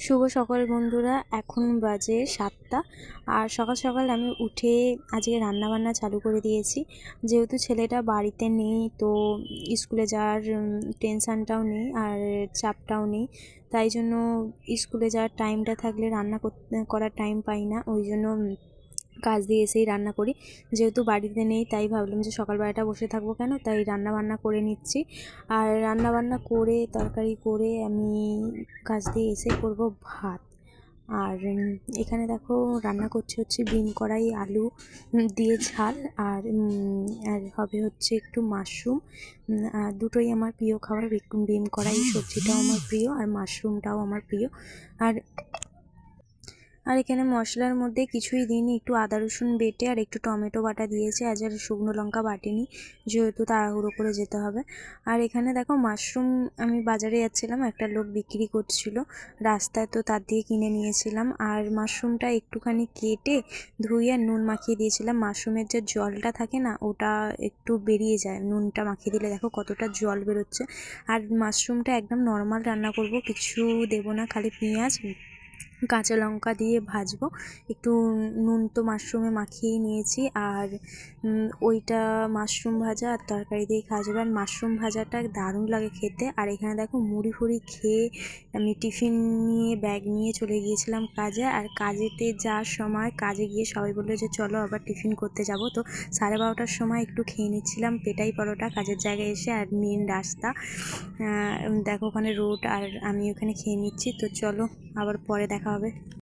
শুভ সকাল বন্ধুরা, এখন বাজে 7টা। আর সকাল সকাল আমি উঠে আজকে রান্নাবান্না চালু করে দিয়েছি। যেহেতু ছেলেটা বাড়িতে নেই, তো স্কুলে যাওয়ার টেনশানটাও নেই আর চাপটাও নেই, তাই জন্য স্কুলে যাওয়ার টাইমটা থাকলে রান্না করার টাইম পাই না। ওই জন্য কাজ দিয়ে এসেই রান্না করি। যেহেতু বাড়িতে নেই তাই ভাবলাম যে সকালবেলাটা বসে থাকবো কেন, তাই রান্নাবান্না করে নিচ্ছি। আর রান্নাবান্না করে তরকারি করে আমি কাজ দিয়ে এসে করব ভাত। আর এখানে দেখো রান্না করছি হচ্ছে বিন কড়াই আলু দিয়ে ঝাল, আর হবে হচ্ছে একটু মাশরুম। আর দুটোই আমার প্রিয় খাবার, বিন কড়াই সবজিটাও আমার প্রিয় আর মাশরুমটাও আমার প্রিয়। আর এখানে মশলার মধ্যে কিছুই দিইনি, একটু আদা রসুন বেটে আর একটু টমেটো বাটা দিয়েছি। আজ আর শুকনো লঙ্কা বাটিনি, যেহেতু তাড়াহুড়ো করে যেতে হবে। আর এখানে দেখো মাশরুম আমি বাজারে যাচ্ছিলাম, একটা লোক বিক্রি করছিল রাস্তায়, তো তার দিয়ে কিনে নিয়েছিলাম। আর মাশরুমটা একটুখানি কেটে ধুয়ে নুন মাখিয়ে দিয়েছিলাম। মাশরুমের যে জলটা থাকে না, ওটা একটু বেরিয়ে যায় নুনটা মাখিয়ে দিলে। দেখো কতটা জল বেরোচ্ছে। আর মাশরুমটা একদম নর্মাল রান্না করব, কিছু দেবো না, খালি পেঁয়াজ কাঁচা লঙ্কা দিয়ে ভাজবো। একটু নুন তো মাশরুমে মাখিয়ে নিয়েছি, আর ওইটা মাশরুম ভাজা আর তরকারি দিয়ে খাওয়া যাবে। আর মাশরুম ভাজাটা দারুণ লাগে খেতে। আর এখানে দেখো মুড়ি ফুড়ি খেয়ে আমি টিফিন নিয়ে ব্যাগ নিয়ে চলে গিয়েছিলাম কাজে। আর কাজেতে যাওয়ার সময় কাজে গিয়ে সবাই বললো যে চলো আবার টিফিন করতে যাব, তো 12:30টার সময় একটু খেয়ে নিচ্ছিলাম পেটাই পরোটা কাজের জায়গায় এসে। আর মেন রাস্তা দেখো ওখানে রোড, আর আমি ওখানে খেয়ে নিচ্ছি। তো চলো আবার পরে দেখা হবে।